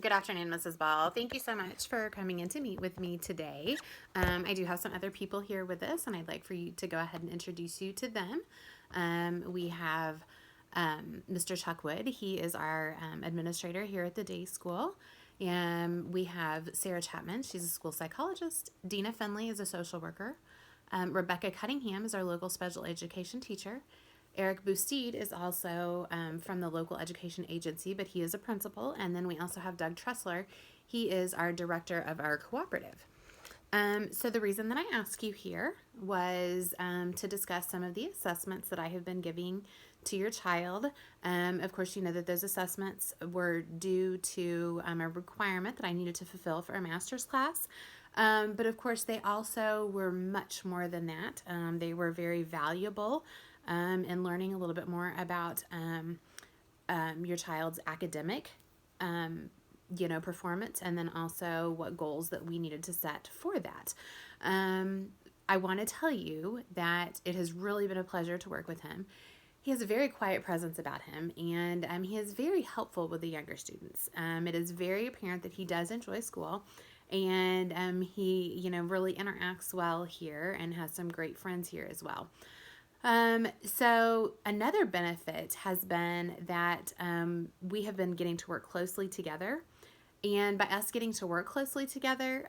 Good afternoon, Mrs. Ball. Thank you so much for coming in to meet with me today. I do have some other people here with us, and I'd like for you to go ahead and introduce you to them. We have Mr. Chuck Wood. He is our administrator here at the day school. And we have Sarah Chapman. She's a school psychologist. Dina Finley is a social worker. Rebecca Cunningham is our local special education teacher. Eric Boustede is also from the local education agency, but he is a principal. And then we also have Doug Tressler. He is our director of our cooperative. So the reason that I asked you here was to discuss some of the assessments that I have been giving to your child. Of course, you know that those assessments were due to a requirement that I needed to fulfill for a master's class. But of course, they also were much more than that. They were very valuable in learning a little bit more about your child's academic performance, and then also what goals that we needed to set for that. I want to tell you that it has really been a pleasure to work with him. He has a very quiet presence about him, and he is very helpful with the younger students. It is very apparent that he does enjoy school, and he, really interacts well here and has some great friends here as well. So another benefit has been that we have been getting to work closely together. And by us getting to work closely together,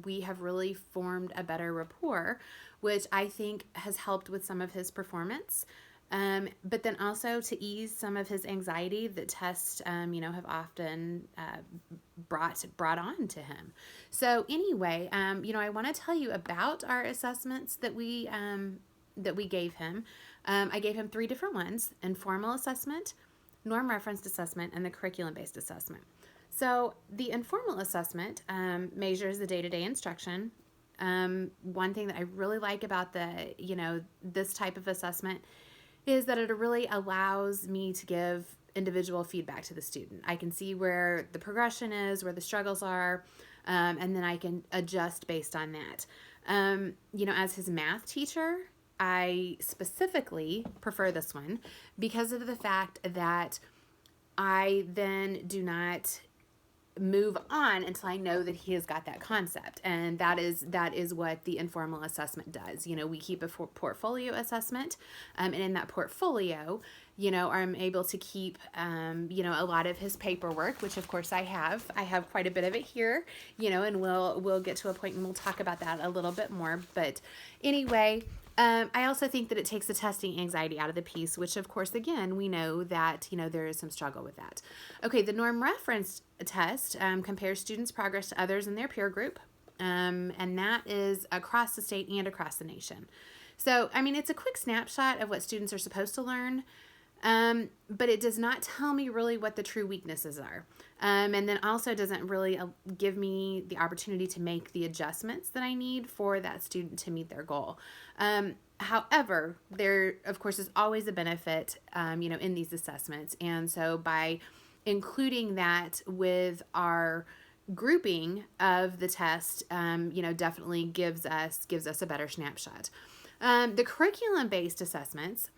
we have really formed a better rapport, which I think has helped with some of his performance. But then also to ease some of his anxiety that tests, have often brought on to him. So anyway, I want to tell you about our assessments that we gave him. I gave him 3 different ones: informal assessment, norm referenced assessment, and the curriculum-based assessment. So the informal assessment measures the day-to-day instruction. One thing that I really like about this type of assessment is that it really allows me to give individual feedback to the student. I can see where the progression is, where the struggles are, and then I can adjust based on that. As his math teacher, I specifically prefer this one because of the fact that I then do not move on until I know that he has got that concept. And that is what the informal assessment does. We keep a portfolio assessment, and in that portfolio, I'm able to keep, a lot of his paperwork, which of course I have quite a bit of it here, and we'll get to a point and we'll talk about that a little bit more. But anyway, I also think that it takes the testing anxiety out of the piece, which of course, again, we know that, there is some struggle with that. Okay, the norm reference test compares students' progress to others in their peer group, and that is across the state and across the nation. So, it's a quick snapshot of what students are supposed to learn, but it does not tell me really what the true weaknesses are. And then also doesn't really give me the opportunity to make the adjustments that I need for that student to meet their goal. However, there, of course, is always a benefit, in these assessments. And so by including that with our grouping of the test, definitely gives us a better snapshot. The curriculum-based assessments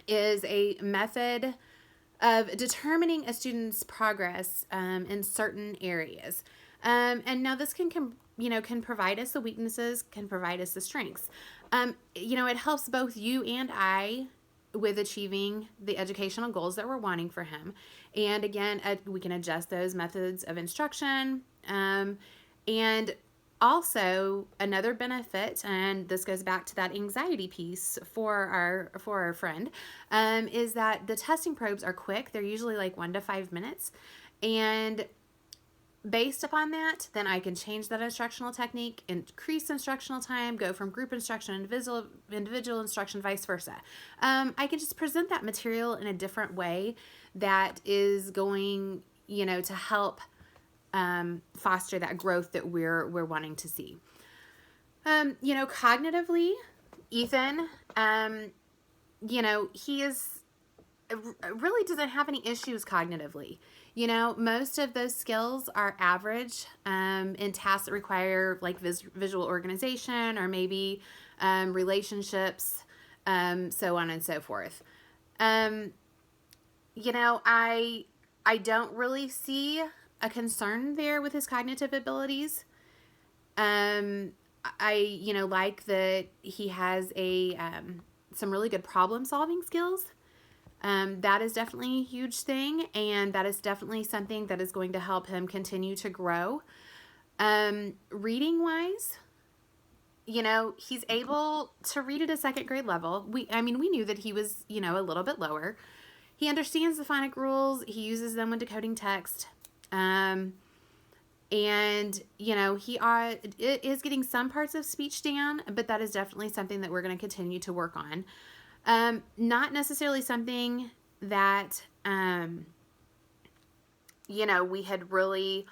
is a method of determining a student's progress in certain areas. And now this can provide us the weaknesses, can provide us the strengths. It helps both you and I with achieving the educational goals that we're wanting for him. And again, we can adjust those methods of instruction. And also, another benefit, and this goes back to that anxiety piece for our friend, is that the testing probes are quick. They're usually like 1 to 5 minutes. And based upon that, then I can change that instructional technique, increase instructional time, go from group instruction to individual instruction, vice versa. I can just present that material in a different way that is going, to help foster that growth that we're wanting to see. Cognitively, Ethan, he really doesn't have any issues cognitively. Most of those skills are average in tasks that require like visual organization or maybe relationships, so on and so forth. I I don't really see a concern there with his cognitive abilities. I like that he has some really good problem solving skills. That is definitely a huge thing, and that is definitely something that is going to help him continue to grow. Reading wise, he's able to read at a second grade level. We knew that he was, a little bit lower. He understands the phonic rules. He uses them when decoding text. And, he is getting some parts of speech down, but that is definitely something that we're going to continue to work on. Not necessarily something that, we had really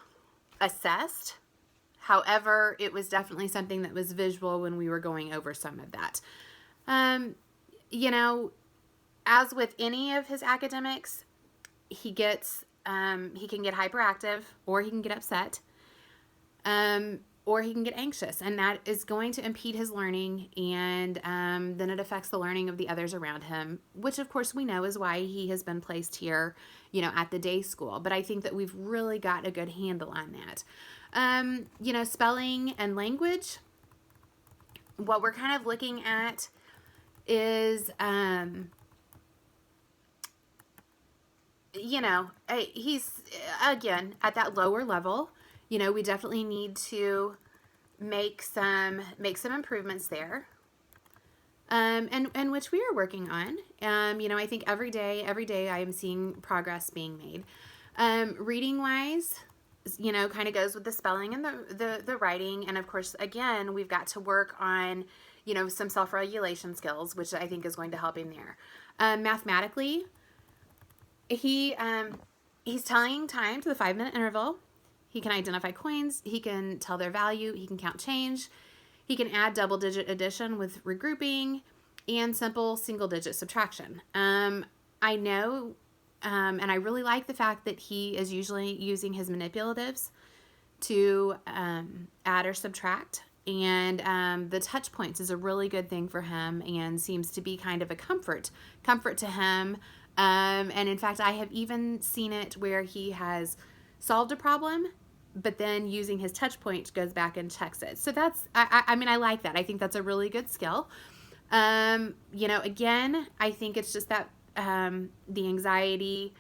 assessed. However, it was definitely something that was visual when we were going over some of that. As with any of his academics, he can get hyperactive, or he can get upset, or he can get anxious, and that is going to impede his learning, and then it affects the learning of the others around him, which of course we know is why he has been placed here, at the day school. But I think that we've really got a good handle on that. Spelling and language, what we're kind of looking at is, he's, again, at that lower level. We definitely need to make some improvements there, and which we are working on. I think every day I am seeing progress being made. Reading wise, kind of goes with the spelling and the writing, and of course, again, we've got to work on, some self-regulation skills, which I think is going to help him there. Mathematically, he's telling time to the 5-minute interval. He can identify coins. He can tell their value. He can count change. He can add double-digit addition with regrouping and simple single-digit subtraction. I know, and I really like the fact that he is usually using his manipulatives to add or subtract. And the touch points is a really good thing for him, and seems to be kind of a comfort to him. And in fact, I have even seen it where he has solved a problem, but then using his touch point goes back and checks it. So that's, I like that. I think that's a really good skill. Again, I think it's just that the anxiety,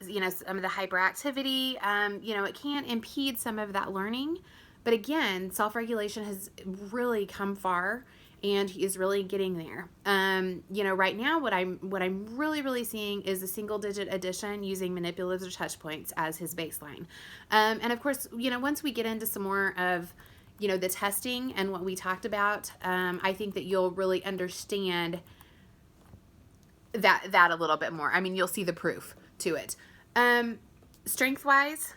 some of the hyperactivity, it can impede some of that learning. But again, self-regulation has really come far, and he is really getting there. Right now, what I'm really, really seeing is a single-digit addition using manipulatives or touch points as his baseline. And of course, once we get into some more of, the testing and what we talked about, I think that you'll really understand that a little bit more. You'll see the proof to it. Strength-wise,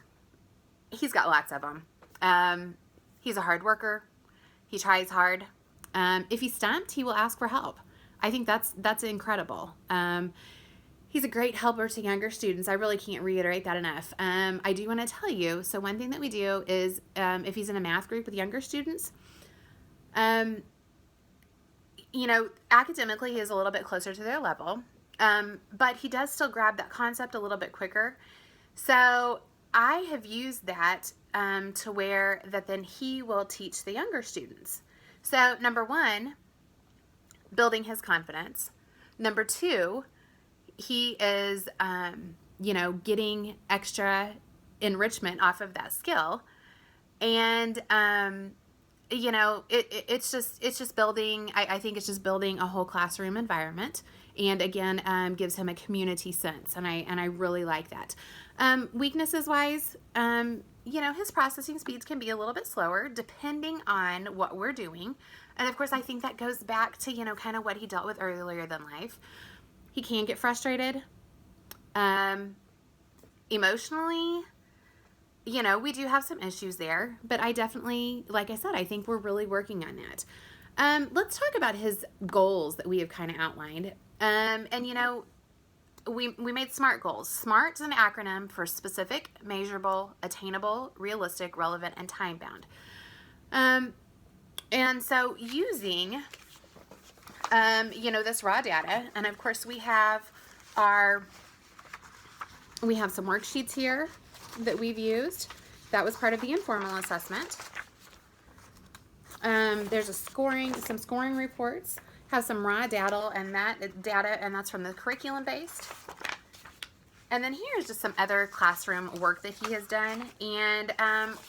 he's got lots of them. He's a hard worker. He tries hard. If he's stumped, he will ask for help. I think that's incredible. He's a great helper to younger students. I really can't reiterate that enough. I do want to tell you, so one thing that we do is, if he's in a math group with younger students, academically he is a little bit closer to their level, but he does still grab that concept a little bit quicker. So I have used that to where that then he will teach the younger students. So number one, building his confidence. Number two, he is, getting extra enrichment off of that skill. And, it's just building, I think it's just building a whole classroom environment. And again, gives him a community sense. And I really like that. Weaknesses wise, his processing speeds can be a little bit slower depending on what we're doing. And of course, I think that goes back to, kind of what he dealt with earlier than life. He can get frustrated. Emotionally, we do have some issues there, but I definitely, like I said, I think we're really working on that. Let's talk about his goals that we have kind of outlined. We made SMART goals. SMART is an acronym for specific, measurable, attainable, realistic, relevant, and time-bound. And so using, this raw data, and of course we have our We have some worksheets here that we've used. That was part of the informal assessment. There's some scoring reports, have some raw data, and that's from the curriculum based. And then here's just some other classroom work that he has done. And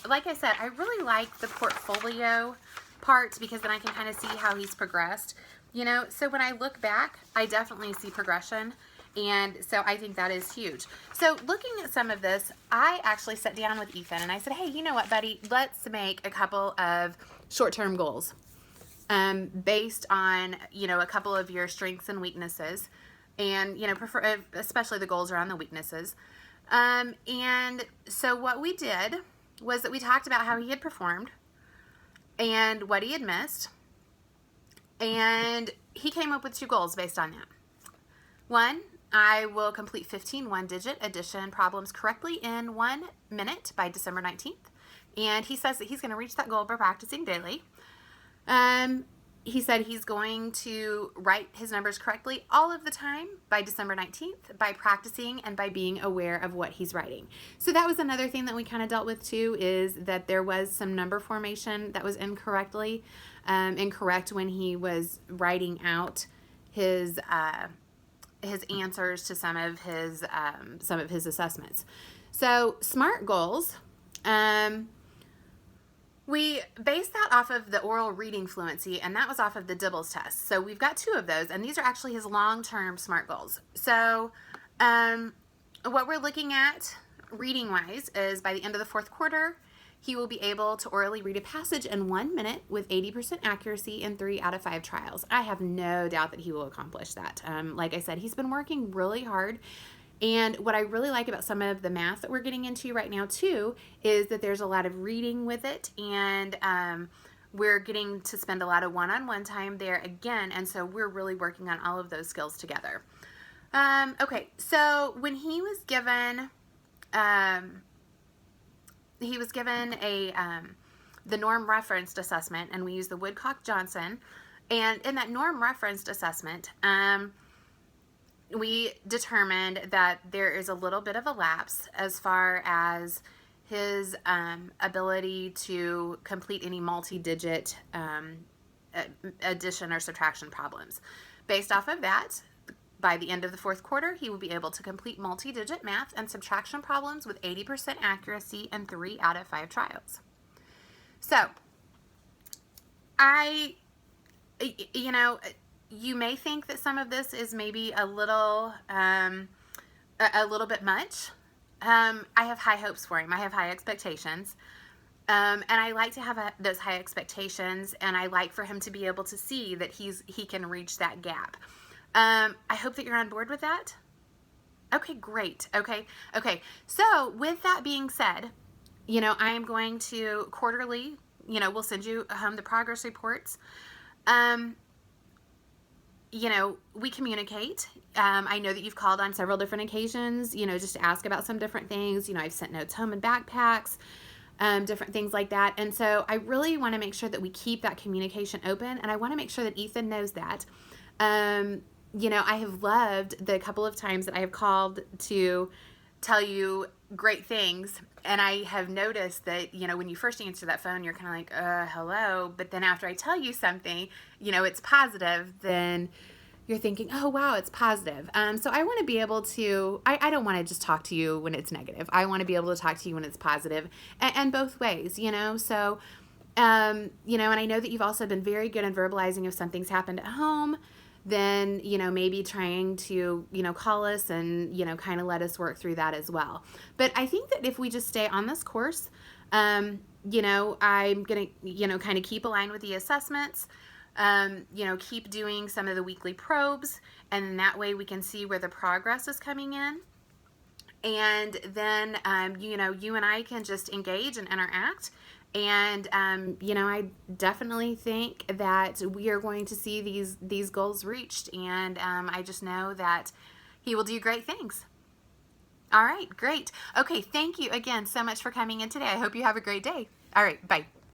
like I said, I really like the portfolio part because then I can kind of see how he's progressed. So when I look back, I definitely see progression. And so I think that is huge. So looking at some of this, I actually sat down with Ethan and I said, hey, you know what, buddy, let's make a couple of short-term goals based on, a couple of your strengths and weaknesses. And, especially the goals around the weaknesses. And so what we did was that we talked about how he had performed and what he had missed. And he came up with 2 goals based on that. 1, I will complete 15 one-digit addition problems correctly in 1 minute by December 19th. And he says that he's going to reach that goal by practicing daily. He said he's going to write his numbers correctly all of the time by December 19th by practicing and by being aware of what he's writing. So that was another thing that we kind of dealt with too, is that there was some number formation that was incorrect when he was writing out his answers to some of his assessments. So SMART goals, we based that off of the oral reading fluency, and that was off of the Dibbles test. So we've got 2 of those, and these are actually his long-term SMART goals. So what we're looking at reading-wise is by the end of the 4th quarter, he will be able to orally read a passage in 1 minute with 80% accuracy in 3 out of 5 trials. I have no doubt that he will accomplish that. Like I said, he's been working really hard. And what I really like about some of the math that we're getting into right now too is that there's a lot of reading with it, and we're getting to spend a lot of one-on-one time there again, and so we're really working on all of those skills together. Okay, so when he was given the norm referenced assessment, and we used the Woodcock-Johnson, and in that norm referenced assessment, we determined that there is a little bit of a lapse as far as his ability to complete any multi-digit addition or subtraction problems. Based off of that, by the end of the 4th quarter, he will be able to complete multi-digit math and subtraction problems with 80% accuracy in 3 out of 5 trials. So, you may think that some of this is maybe a little bit much. I have high hopes for him. I have high expectations. And I like to have those high expectations, and I like for him to be able to see that he can reach that gap. I hope that you're on board with that. Okay, great. Okay. So with that being said, I am going to quarterly, we'll send you home the progress reports. We communicate. I know that you've called on several different occasions, just to ask about some different things. I've sent notes home in backpacks, different things like that. And so I really want to make sure that we keep that communication open, and I want to make sure that Ethan knows that. I have loved the couple of times that I have called to tell you great things, and I have noticed that, when you first answer that phone, you're kind of like, hello, but then after I tell you something, it's positive, then you're thinking, oh, wow, it's positive. So I want to be able to, I don't want to just talk to you when it's negative. I want to be able to talk to you when it's positive, and both ways, so, and I know that you've also been very good in verbalizing if something's happened at home, then, maybe trying to, call us and, kind of let us work through that as well. But I think that if we just stay on this course, I'm going to, kind of keep aligned with the assessments, keep doing some of the weekly probes, and that way we can see where the progress is coming in. And then, you and I can just engage and interact. And, I definitely think that we are going to see these goals reached. And I just know that he will do great things. All right, great. Okay, thank you again so much for coming in today. I hope you have a great day. All right, bye.